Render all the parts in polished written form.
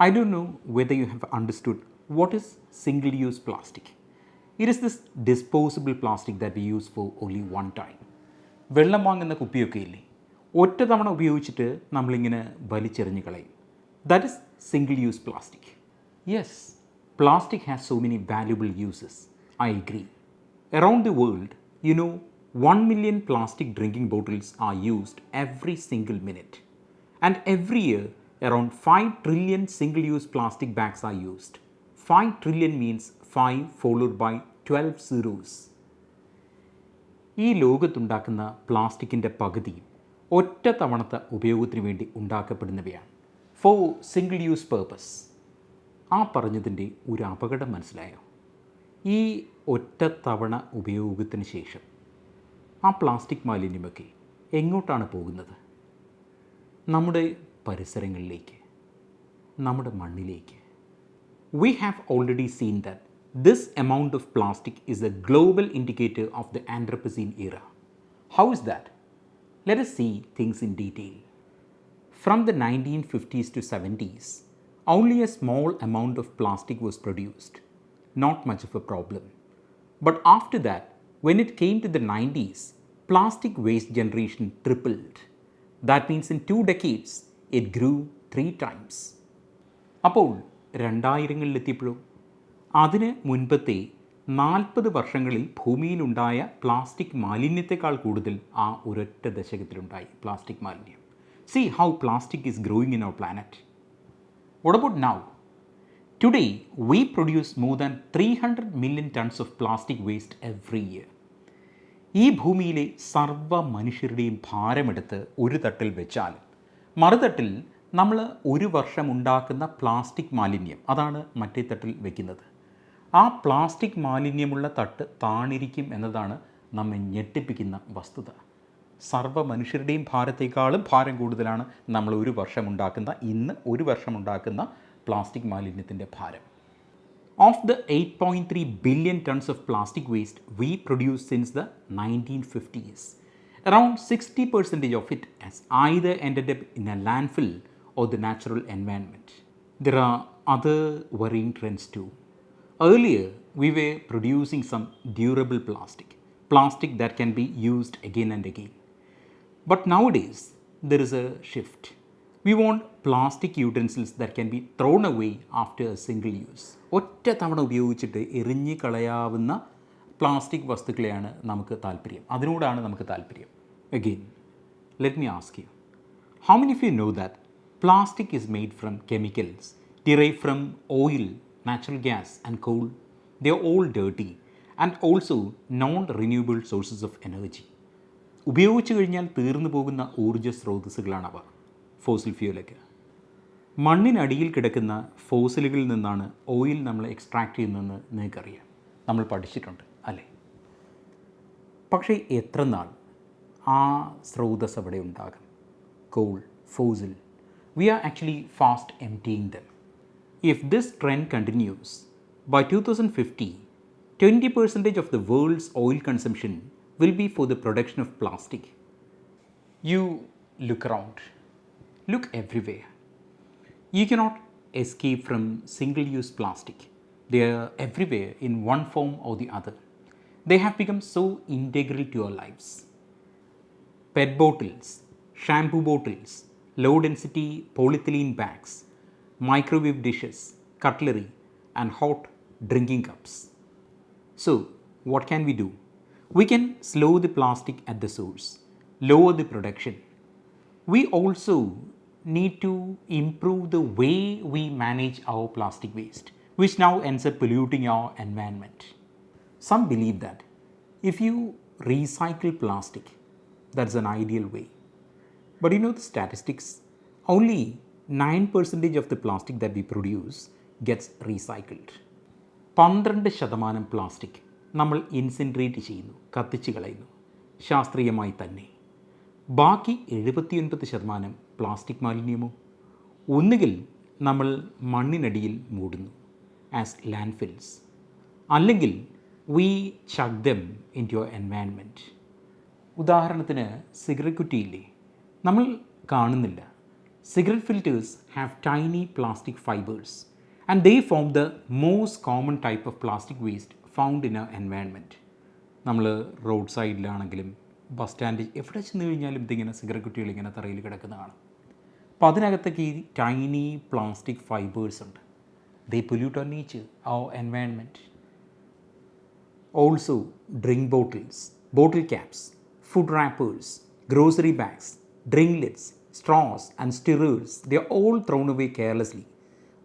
I don't know whether you have understood what is single-use plastic. It is this disposable plastic that we use for only one time. വെള്ളം വാങ്ങുന്ന കുപ്പിയൊക്കെ ഇല്ലേ, ഒറ്റ തവണ ഉപയോഗിച്ചിട്ട് നമ്മളിങ്ങനെ വലിച്ചെറിഞ്ഞ് കളയും. That is single-use plastic. Yes, plastic has so many valuable uses. I agree. Around the world, 1 million plastic drinking bottles are used every single minute. And every year, around 5 trillion single-use plastic bags are used. 5 trillion means 5 followed by 12 zeros. ഈ ലോകത്തുണ്ടാക്കുന്ന പ്ലാസ്റ്റിക്കിൻ്റെ പകുതി ഒറ്റ തവണത്തെ ഉപയോഗത്തിന് വേണ്ടി ഉണ്ടാക്കപ്പെടുന്നവയാണ്. For single use purpose. ആ പറഞ്ഞതിൻ്റെ ഒരു അപകടം മനസ്സിലായോ? ഈ ഒറ്റ തവണ ഉപയോഗത്തിന് ശേഷം ആ പ്ലാസ്റ്റിക് മാലിന്യമൊക്കെ എങ്ങോട്ടാണ് പോകുന്നത്? നമ്മുടെ പരിസരങ്ങളിലേക്ക്, നമ്മുടെ മണ്ണിലേക്ക്. We have already seen that this amount of plastic is a global indicator of the Anthropocene era. How is that? Let us see things in detail. From the 1950s to 70s, only a small amount of plastic was produced. Not much of a problem. But after that, when it came to the 90s, plastic waste generation tripled. That means in 2 decades, it grew 3 times. അപ്പോൾ 2000-ലെത്തിയപ്പോഴോ? അതിന് മുൻപത്തെ 40 വർഷങ്ങളിൽ ഭൂമിയിലുണ്ടായ plastic മാലിന്യത്തെക്കാൾ കൂടുതൽ ആ ഒരൊറ്റ ദശകത്തിലുണ്ടായി plastic മാലിന്യം. See how plastic is growing in our planet. What about now? Today, we produce more than 300 million tons of plastic waste every year. ഈ ഭൂമിയിലെ സർവ്വ മനുഷ്യരുടെയും ഭാരമെടുത്ത് ഒരു തട്ടിൽ വെച്ചാൽ മറുതട്ടിൽ നമ്മൾ ഒരു വർഷം ഉണ്ടാക്കുന്ന പ്ലാസ്റ്റിക് മാലിന്യം അതാണ് മറ്റേ തട്ടിൽ വയ്ക്കുന്നത്. ആ പ്ലാസ്റ്റിക് മാലിന്യമുള്ള തട്ട് താണിരിക്കും എന്നതാണ് നമ്മെ ഞെട്ടിപ്പിക്കുന്ന വസ്തുത. സർവ്വ മനുഷ്യരുടെയും ഭാരത്തേക്കാളും ഭാരം കൂടുതലാണ് നമ്മൾ ഒരു വർഷം ഉണ്ടാക്കുന്ന പ്ലാസ്റ്റിക് മാലിന്യത്തിൻ്റെ ഭാരം. Of the 8.3 billion tons of plastic waste we produced since the 1950s, around 60% of it has either ended up in a landfill or the natural environment. There are other worrying trends too. Earlier, we were producing some durable plastic that can be used again and again. But nowadays, there is a shift. We want plastic utensils that can be thrown away after a single use. ഒറ്റ തവണ ഉപയോഗിച്ചിട്ട് എറിഞ്ഞ് കളയാവുന്ന plastic വസ്തുക്കളെയാണ് നമുക്ക് താല്പര്യം. അതിനോടാണ് നമുക്ക് താല്പര്യം. Again, let me ask you, how many of you know that plastic is made from chemicals derived from oil, natural gas and coal? They are all dirty and also non-renewable sources of energy. ഉപയോഗിച്ചു കഴിഞ്ഞാൽ തീർന്നു പോകുന്ന ഊർജ്ജ സ്രോതസ്സുകളാണവ. Fossil ഫ്യൂലൊക്കെ. മണ്ണിനടിയിൽ കിടക്കുന്ന ഫോസിലുകളിൽ നിന്നാണ് oil നമ്മൾ extract ചെയ്യുന്നതെന്ന് നിങ്ങൾക്കറിയാം. നമ്മൾ പഠിച്ചിട്ടുണ്ട് അല്ലേ? പക്ഷേ എത്ര നാൾ ആ സ്രോതസ് അവിടെ ഉണ്ടാകും? Coal, fossil, we are actually fast emptying them. If this trend continues, by 2050, 20% of the world's oil consumption will be for the production of plastic. You look around. Look everywhere. You cannot escape from single-use plastic. They are everywhere in one form or the other. They have become so integral to our lives. PET bottles, shampoo bottles, low-density polyethylene bags, microwave dishes, cutlery, and hot drinking cups. So, what can we do? We can slow the plastic at the source, lower the production. We also need to improve the way we manage our plastic waste, which now ends up polluting our environment. Some believe that if you recycle plastic, that's an ideal way. But the statistics, only 9% of the plastic that we produce gets recycled. 12% plastic നമ്മൾ ഇൻസിൻറേറ്റ് ചെയ്യുന്നു, കത്തിച്ച് കളയുന്നു, ശാസ്ത്രീയമായി തന്നെ. ബാക്കി 79% plastic മാലിന്യമോ ഒന്നുകിൽ നമ്മൾ മണ്ണിനടിയിൽ മൂടുന്നു ആസ് ലാൻഡ് ഫിൽസ്, അല്ലെങ്കിൽ we chuck them into environment. ഉദാഹരണത്തിന് സിഗരറ്റ് കുറ്റിയില്ലേ, നമ്മൾ കാണുന്നില്ല, Cigarette filters have tiny plastic fibers and they form the most common type of plastic waste found in our environment. നമ്മൾ റോഡ് സൈഡിലാണെങ്കിലും ബസ് സ്റ്റാൻഡിൽ എവിടെ ചെന്ന് കഴിഞ്ഞാലും ഇതിങ്ങനെ സിഗരറ്റ് കുറ്റികൾ ഇങ്ങനെ തറയിൽ കിടക്കുന്നതാണ്. അപ്പോൾ അതിനകത്തൊക്കെ ഈ ടൈനി പ്ലാസ്റ്റിക് ഫൈബേഴ്സ് ഉണ്ട്. They pollute our nature, our environment. Also, drink bottles, bottle caps, food wrappers, grocery bags, drinklets, straws and stirrers, they are all thrown away carelessly.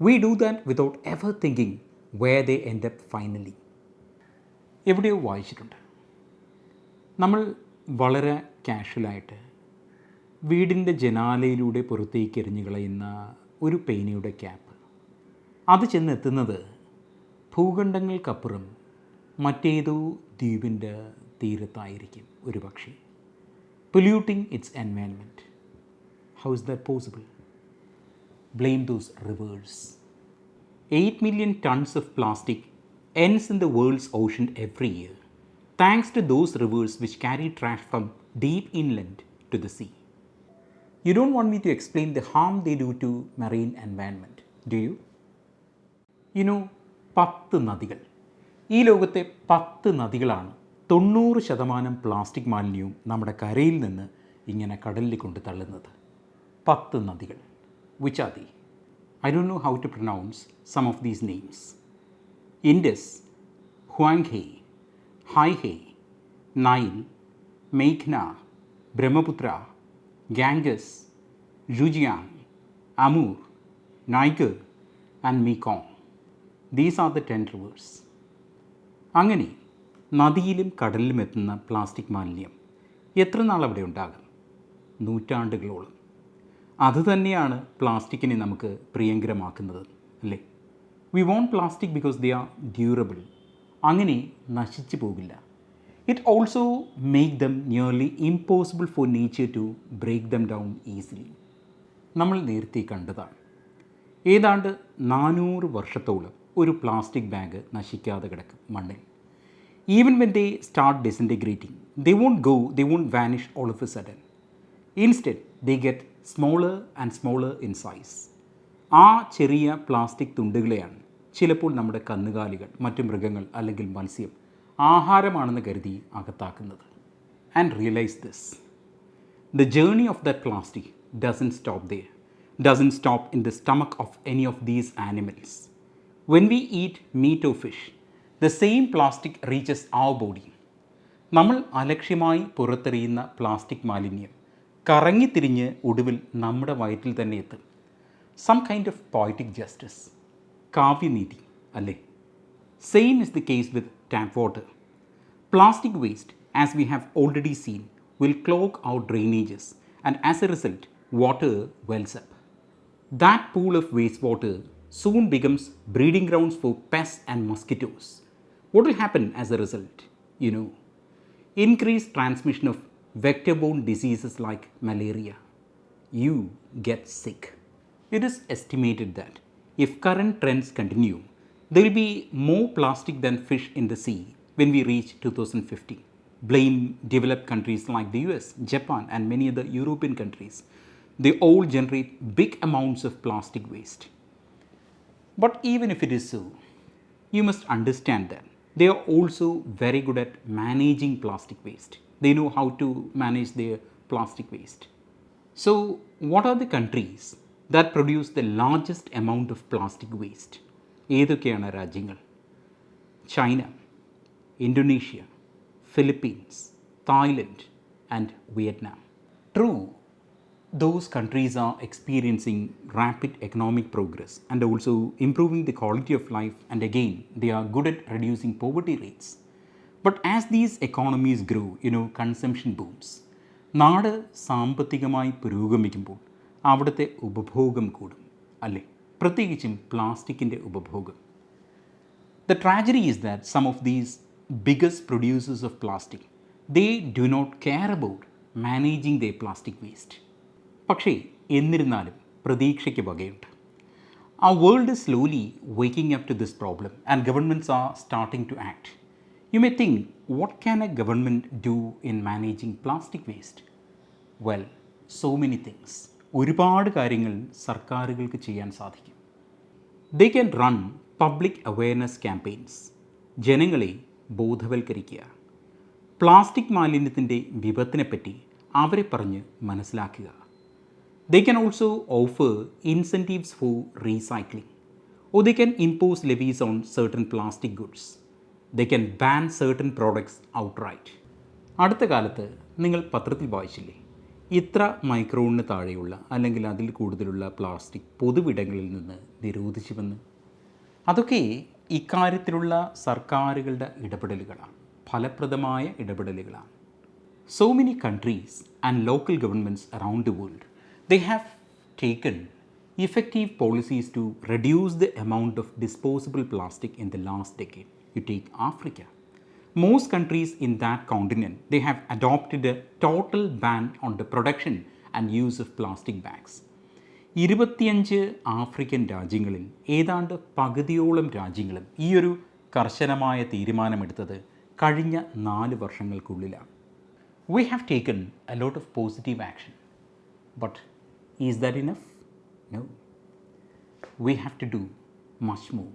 We do that without ever thinking where they end up finally. എവിടെയോ വായിച്ചിട്ടുണ്ട്, നമ്മൾ വളരെ കാഷ്വലായിട്ട് വീടിൻ്റെ ജനാലയിലൂടെ പുറത്തേക്ക് എറിഞ്ഞു കളയുന്ന ഒരു പേനയുടെ cap അത് ചെന്നെത്തുന്നത് ഭൂഖണ്ഡങ്ങൾക്കപ്പുറം മറ്റേതോ ദ്വീപിൻ്റെ തീരത്തായിരിക്കും ഒരു പക്ഷേ. Polluting it's environment. How is that possible? Blame those reverse. 8 million tons of plastic ends in the world's ocean every year, thanks to those rivers which carry trash from deep inland to the sea. You don't want me to explain the harm they do to marine environment, do you? 10 നദികൾ, ഈ ലോകത്തെ 10 നദികളാണ് 90% plastic മാലിന്യവും നമ്മുടെ കരയിൽ നിന്ന് ഇങ്ങനെ കടലിൽ കൊണ്ട് തള്ളുന്നത്. 10 നദികൾ. Which are they? I don't know how to pronounce some of these names. Indus, Huanghe, Haihe, Nile, Meghna, Brahmaputra, Ganges, Zhejiang, Amur, Niger and Mekong. These are the 10 rivers. അങ്ങനെ നദിയിലും കടലിലും എത്തുന്ന പ്ലാസ്റ്റിക് മാലിന്യം എത്ര നാൾ അവിടെ ഉണ്ടാകും? നൂറ്റാണ്ടുകളോളം. അതുതന്നെയാണ് പ്ലാസ്റ്റിക്കിനെ നമുക്ക് പ്രിയങ്കരമാക്കുന്നത്, അല്ലേ? We want plastic because they are durable. അങ്ങനെ നശിച്ചു പോകില്ല. It also make them nearly impossible for nature to break them down easily. നമ്മൾ നേരത്തെ കണ്ടതാണ്, ഏതാണ്ട് 400 വർഷത്തോളം ഒരു പ്ലാസ്റ്റിക് ബാഗ് നശിക്കാതെ കിടക്കും മണ്ണിൽ. Even when they start disintegrating, they won't vanish all of a sudden. Instead they get smaller and smaller in size. ആ ചെറിയ പ്ലാസ്റ്റിക് തുണ്ടുകളെയാണ് ചിലപ്പോൾ നമ്മുടെ കന്നുകാലികൾ, മറ്റു മൃഗങ്ങൾ അല്ലെങ്കിൽ മത്സ്യം ആഹാരമാണെന്ന് കരുതി അകത്താക്കുന്നത്. And realise this, the journey of that plastic doesn't stop there, doesn't stop in the stomach of any of these animals. When we eat meat or fish, the same plastic reaches our body. നമ്മൾ അലക്ഷ്യമായി പുറത്തെറിയുന്ന plastic മാലിന്യം കറങ്ങിത്തിരിഞ്ഞ് ഒടുവിൽ നമ്മുടെ വയറ്റിൽ തന്നെ എത്തും. Some kind of poetic justice, കാവ്യനീതി അല്ലേ? Same is the case with tap water. Plastic waste, as we have already seen, will clog our drainages and as a result, water wells up. That pool of wastewater soon becomes breeding grounds for pests and mosquitoes. What will happen as a result? Increased transmission of vector-borne diseases like malaria. You get sick. It is estimated that if current trends continue, there will be more plastic than fish in the sea when we reach 2050. Blame developed countries like the US, Japan and many other European countries. They all generate big amounts of plastic waste. But even if it is so, you must understand that they are also very good at managing plastic waste. They know how to manage their plastic waste. So, what are the countries that produce the largest amount of plastic waste? ഏതൊക്കെയാണ് രാജ്യങ്ങൾ? China, Indonesia, Philippines, Thailand and Vietnam. True, those countries are experiencing rapid economic progress and also improving the quality of life, and again they are good at reducing poverty rates. But as these economies grow, consumption booms. നാട് സാമ്പത്തികമായി പുരോഗമിക്കുമ്പോൾ അവിടുത്തെ ഉപഭോഗം കൂടും, അല്ലേ? പ്രത്യേകിച്ചും പ്ലാസ്റ്റിക്കിൻ്റെ ഉപഭോഗം. The tragedy is that some of these biggest producers of plastic, they do not care about managing their plastic waste. പക്ഷേ എന്നിരുന്നാലും പ്രതീക്ഷയ്ക്ക് വകയുണ്ട്. Our world is slowly waking up to this problem and governments are starting to act. You may think, what can a government do in managing plastic waste? Well, so many things. ഒരുപാട് കാര്യങ്ങൾ സർക്കാരുകൾക്ക് ചെയ്യാൻ സാധിക്കും. They can run public awareness campaigns, ജനങ്ങളെ ബോധവൽക്കരിക്കുക, plastic മാലിന്യത്തിൻ്റെ വിപത്തിനെപ്പറ്റി അവരെ പറഞ്ഞ് മനസ്സിലാക്കുക. They can also offer incentives for recycling, or they can impose levies on certain plastic goods. They can ban certain products outright. അടുത്ത കാലത്ത് നിങ്ങൾ പത്രത്തിൽ വായിച്ചില്ലേ, ഇത്ര മൈക്രോണിന് താഴെയുള്ള അല്ലെങ്കിൽ അതിൽ കൂടുതലുള്ള പ്ലാസ്റ്റിക് പൊതുവിടങ്ങളിൽ നിന്ന് നിരോധിച്ചുവെന്ന്. അതൊക്കെ ഇക്കാര്യത്തിലുള്ള സർക്കാരുകളുടെ ഇടപെടലുകളാണ്, ഫലപ്രദമായ ഇടപെടലുകളാണ്. So many countries and local governments around the world, they have taken effective policies to reduce the amount of disposable plastic in the last decade. You take Africa. Most countries in that continent, they have adopted a total ban on the production and use of plastic bags. 25 African രാജ്യങ്ങളിൽ ഏതാണ്ട് പകുതിയോളം രാജ്യങ്ങളും ഈ ഒരു കർശനമായ തീരുമാനമെടുത്തത് കഴിഞ്ഞ 4 വർഷങ്ങൾക്കുള്ളിലാണ്. We have taken a lot of positive action. But is that enough? No. We have to do much more.